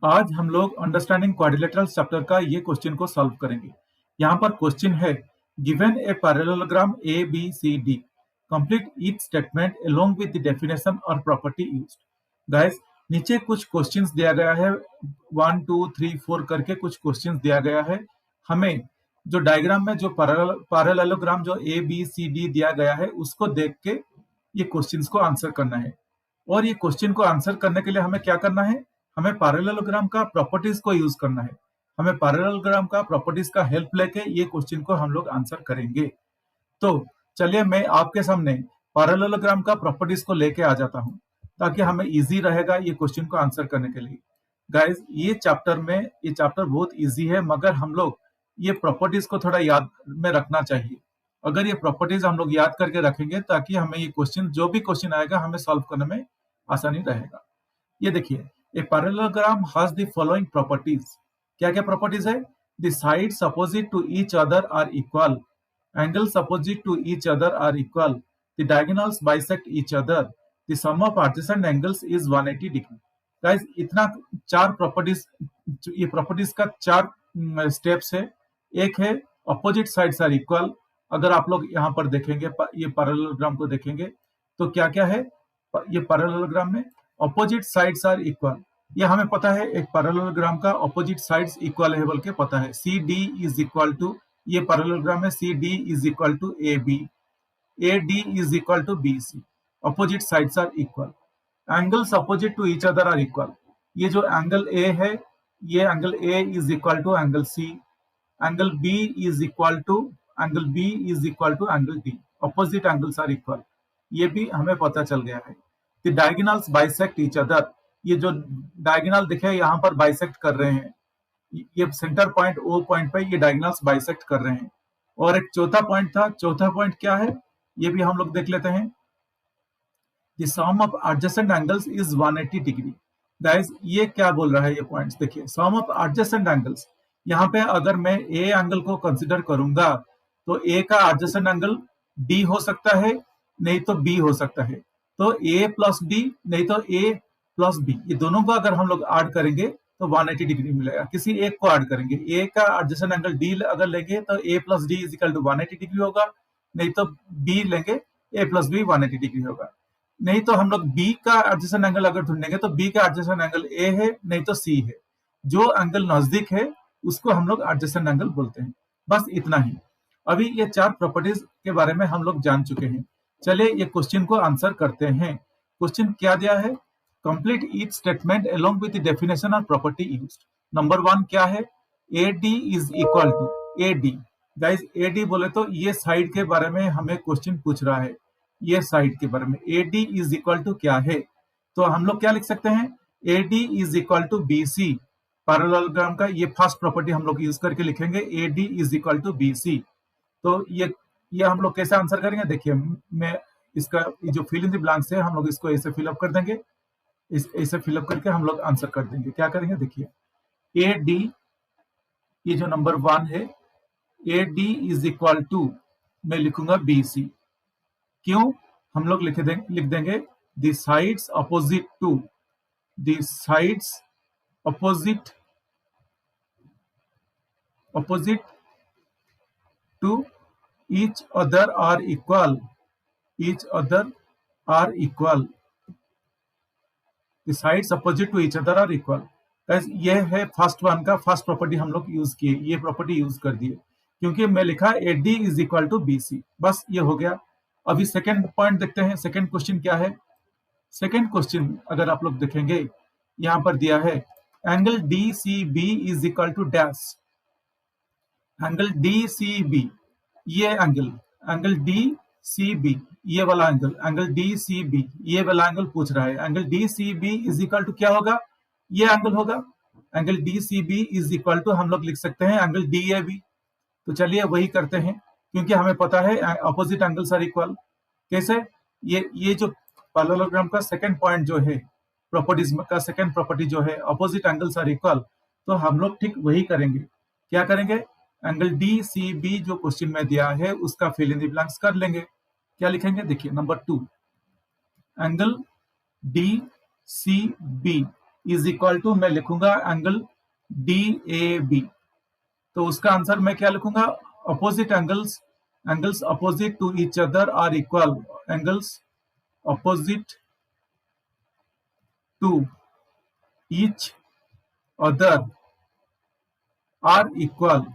आज हम लोग अंडरस्टैंडिंग क्वाड्रिलेटरल चैप्टर का ये क्वेश्चन को सॉल्व करेंगे। यहाँ पर क्वेश्चन है given a parallelogram A B C D complete each statement along with the definition और प्रॉपर्टी यूज्ड। गाइस नीचे कुछ क्वेश्चंस दिया गया है 1 2 3 4 करके कुछ क्वेश्चंस दिया गया है। हमें जो डायग्राम में जो पैरेललोग्राम जो ए बी सी डी दिया गया है उसको देख के ये क्वेश्चंस को आंसर करना है। और ये क्वेश्चन को आंसर करने के लिए हमें क्या करना है, हमें पैरेललोग्राम का प्रॉपर्टीज को यूज करना है। हमें पैरेललोग्राम का प्रॉपर्टीज का हेल्प लेके ये क्वेश्चन को हम लोग आंसर करेंगे। तो चलिए मैं आपके सामने पैरेललोग्राम का प्रॉपर्टीज को लेके आ जाता हूं ताकि हमें इजी रहेगा ये क्वेश्चन को आंसर करने के लिए। गाइस ये चैप्टर बहुत इजी है, मगर हम लोग ये प्रॉपर्टीज को थोड़ा याद में रखना चाहिए। अगर ये प्रॉपर्टीज हम लोग याद करके रखेंगे ताकि हमें ये क्वेश्चन जो भी क्वेश्चन आएगा हमें सॉल्व करने में आसानी रहेगा। ये देखिए, a parallelogram has the following properties. क्या क्या प्रॉपर्टीज है? The sides opposite to each other are equal, angles opposite to each other are equal, the diagonals bisect each other, the sum of adjacent angles is 180 degree. Guys इतना चार properties, ये properties का चार steps है। एक है opposite sides are equal. अगर आप लोग यहाँ पर देखेंगे, ये पैरेललोग्राम को देखेंगे तो क्या क्या है ये पैरेललोग्राम में? Opposite sides are equal. ये हमें पता है, एक पैरेललोग्राम का अपोजिट साइड्स इक्वल है बोल के पता है। C D is equal to, ये पैरेललोग्राम में C D is equal to A B, A D is equal to B C. Opposite sides are equal. Angles opposite to each other are equal. ये जो angle A है, ये angle A is equal to angle C, angle B is equal to angle B is equal to angle D. Opposite angles are equal, ये भी हमें पता चल गया है। The diagonals bisect each other. ये जो डायगोनल दिखे यहाँ पर बाइसेक्ट कर रहे हैं, ये सेंटर पॉइंट ओ पॉइंट पे ये डायगोनल्स बाइसेक्ट कर रहे हैं। और एक चौथा पॉइंट था, चौथा पॉइंट क्या है ये भी हम लोग देख लेते हैं। The sum of adjacent angles is 180 degree. Guys ये क्या बोल रहा है ये पॉइंट्स देखिए, सम ऑफ एडजेसेंट एंगल्स। यहाँ पे अगर मैं ए एंगल को कंसिडर करूंगा तो ए का एडजेसेंट एंगल डी हो सकता है, नहीं तो बी हो सकता है। तो ए प्लस डी नहीं तो ए प्लस बी, ये दोनों को अगर हम लोग ऐड करेंगे तो 180 डिग्री मिलेगा। किसी एक को ऐड करेंगे, ए का एडजेसेंट एंगल डी अगर लेंगे तो A plus D is equal to 180 degree होगा, नहीं तो बी लेंगे ए प्लस बी 180 डिग्री होगा। नहीं तो हम लोग बी का एडजेसेंट एंगल अगर ढूंढेंगे तो बी का एडजेसेंट एंगल ए है, नहीं तो सी है। जो एंगल नजदीक है उसको हम लोग एडजेसेंट एंगल बोलते हैं। बस इतना ही। अभी ये चार प्रॉपर्टीज के बारे में हम लोग जान चुके हैं। चलिए ये क्वेश्चन को आंसर करते हैं। क्वेश्चन क्या दिया है? Complete each statement along with the definition और प्रॉपर्टी यूज्ड। नंबर 1 क्या है? A D is equal to A D. Guys A D बोले तो ये साइड के बारे में हमें क्वेश्चन पूछ रहा है, ये साइड के बारे में। A D is equal to क्या है? तो हम लोग क्या लिख सकते हैं? A D is equal to B C. Parallelogram का ये फर्स्ट प्रॉपर्टी हम लोग यूज करके लिखेंगे, A D is equal to B C. तो ये हम लोग कैसे आंसर करेंगे? देखिए मैं इसका जो फिल इन द ब्लैंक्स है हम लोग इसको ऐसे फिलअप कर देंगे, ऐसे फिलअप करके हम लोग आंसर कर देंगे। क्या करेंगे देखिए, ए डी ये जो नंबर 1 है, A D is equal to मैं लिखूंगा बी सी। क्यों? हम लोग लिख देंगे the sides opposite to, the sides opposite to each other are equal, each other are equal, the sides opposite to each other are equal। ये है first one का फर्स्ट प्रॉपर्टी हम लोग यूज किए, ये प्रॉपर्टी यूज कर दिए क्योंकि मैं लिखा A D is equal to B C. बस ये हो गया। अभी सेकेंड पॉइंट देखते हैं। सेकेंड क्वेश्चन क्या है? सेकेंड क्वेश्चन अगर आप लोग देखेंगे यहां पर दिया है angle D C B is equal to dash. Angle D C B, ये एंगल डी सी बी, ये वाला एंगल डी सी बी, ये वाला एंगल पूछ रहा है। Angle D C B is equal to क्या होगा? ये एंगल होगा। Angle D C B is equal to हम लोग लिख सकते हैं एंगल डी ए बी। तो चलिए वही करते हैं क्योंकि हमें पता है अपोजिट एंगल्स आर इक्वल। कैसे? ये जो पैरेललोग्राम का सेकंड पॉइंट जो है, प्रॉपर्टीज का सेकंड प्रॉपर्टी जो है अपोजिट एंगल्स आर इक्वल, तो हम लोग ठीक वही करेंगे। क्या करेंगे? एंगल डी सी बी जो क्वेश्चन में दिया है उसका फिल इन द ब्लैंक्स कर लेंगे। क्या लिखेंगे देखिए, number 2 angle D C B is equal to मैं लिखूंगा एंगल DAB। तो उसका आंसर मैं क्या लिखूंगा, opposite angles opposite to each other are equal, angles opposite to each other are equal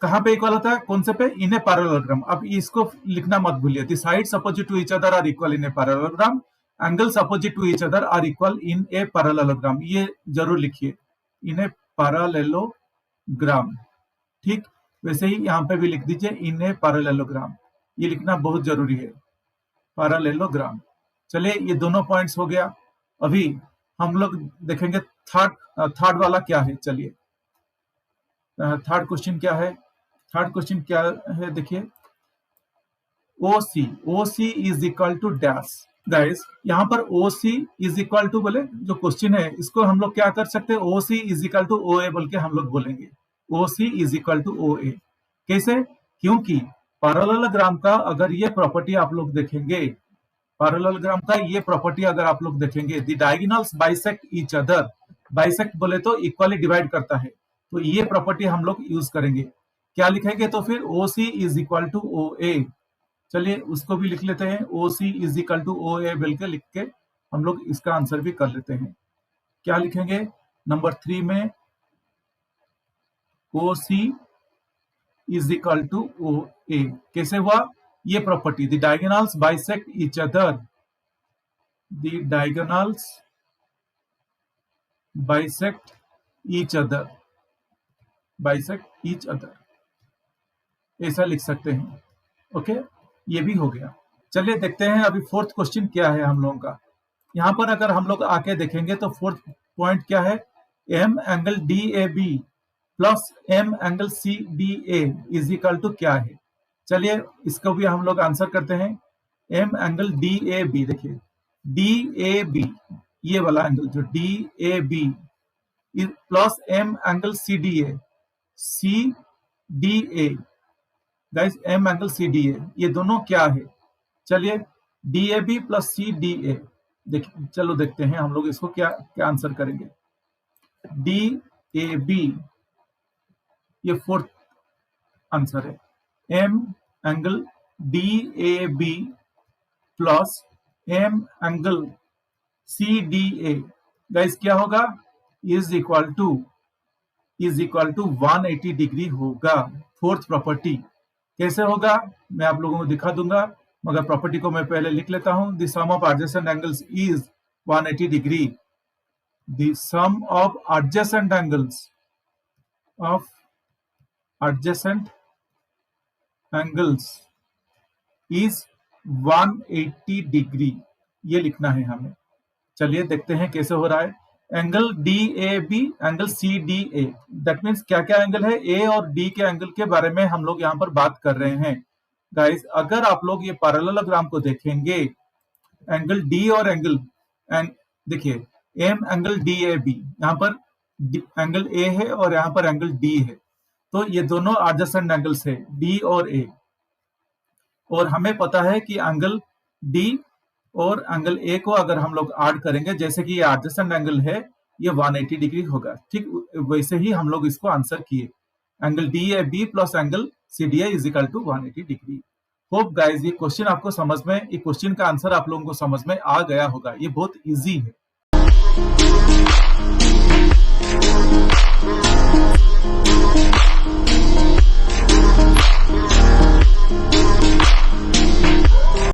कहां पे इक्वल होता है, कौन से पे, इन ए पैरेललोग्राम। अब इसको लिखना मत भूलिए, the sides opposite to each other are equal in a parallelogram, angles opposite to each other are equal in a parallelogram. ये जरूर लिखिए, इन ए पैरेललोग्राम। ठीक, वैसे ही यहाँ पे भी लिख दीजिए इन ए पैरेललोग्राम, ये लिखना बहुत जरूरी है, पैरेललोग्राम। चलिए, ये दोनों पॉइंट्स हो गया। अभी हम लोग देखेंगे थर्ड वाला क्या है। चलिए, थर्ड क्वेश्चन क्या है, देखिए, OC is equal to dash. Guys, यहाँ पर OC इज इक्वल टू बोले जो क्वेश्चन है, इसको हम लोग क्या कर सकते हैं, OC is equal to OA बोल के हम लोग बोलेंगे। OC is equal to OA कैसे, क्योंकि पैरेललोग्राम का अगर ये प्रॉपर्टी आप लोग देखेंगे, पैरेललोग्राम का ये प्रॉपर्टी अगर आप लोग देखेंगे, the diagonals bisect each other, bisect बोले तो इक्वली डिवाइड करता है, तो ये प्रॉपर्टी हम लोग यूज करेंगे। क्या लिखेंगे, तो फिर OC is equal to OA। चलिए, उसको भी लिख लेते हैं, OC is equal to OA बोल के लिख के हम लोग इसका आंसर भी कर लेते हैं। क्या लिखेंगे, नंबर 3 में OC is equal to OA कैसे हुआ, ये property, the diagonals bisect each other, the diagonals bisect each other, ऐसा लिख सकते हैं। ओके, ये भी हो गया। चलिए देखते हैं अभी फोर्थ क्वेश्चन क्या है हम लोगों का। यहाँ पर अगर हम लोग आके देखेंगे तो फोर्थ पॉइंट क्या है, M angle DAB plus M angle CDA is equal to क्या है। चलिए, इसको भी हम लोग आंसर करते हैं। M एंगल DAB, देखिए DAB, ये वाला एंगल जो DAB plus M angle CDA guys, M angle CDA, ये दोनों क्या है। चलिए, DAB प्लस CDA, देखिए, चलो देखते हैं हम लोग इसको क्या आंसर करेंगे। DAB, ये फोर्थ आंसर है। M angle DAB plus M angle CDA, guys क्या होगा, इज इक्वल टू 180 डिग्री होगा। फोर्थ प्रॉपर्टी कैसे होगा, मैं आप लोगों को दिखा दूंगा, मगर प्रॉपर्टी को मैं पहले लिख लेता हूं। The sum of adjacent angles is 180 degree. The sum of adjacent angles is 180 degree, ये लिखना है हमें। चलिए देखते हैं कैसे हो रहा है। Angle DAB, angle CDA, that means क्या क्या एंगल है, A और D के एंगल के बारे में हम लोग यहाँ पर बात कर रहे हैं। गाइस, अगर आप लोग ये पैरेललोग्राम को देखेंगे, एंगल D और देखिए M एंगल DAB, यहाँ पर एंगल A है और यहाँ पर एंगल D है, तो ये दोनों एडजेसेंट एंगल्स है, D और A। और हमें पता है कि एंगल D और एंगल A को अगर हम लोग ऐड करेंगे, जैसे कि ये एडजेसेंट एंगल है, ये 180 डिग्री होगा। ठीक वैसे ही हम लोग इसको आंसर किए, angle DAB plus angle CDA is equal to 180 degree. Hope guys, ये क्वेश्चन आपको समझ में, ये क्वेश्चन का आंसर आप लोगों को समझ में आ गया होगा। ये बहुत इजी है।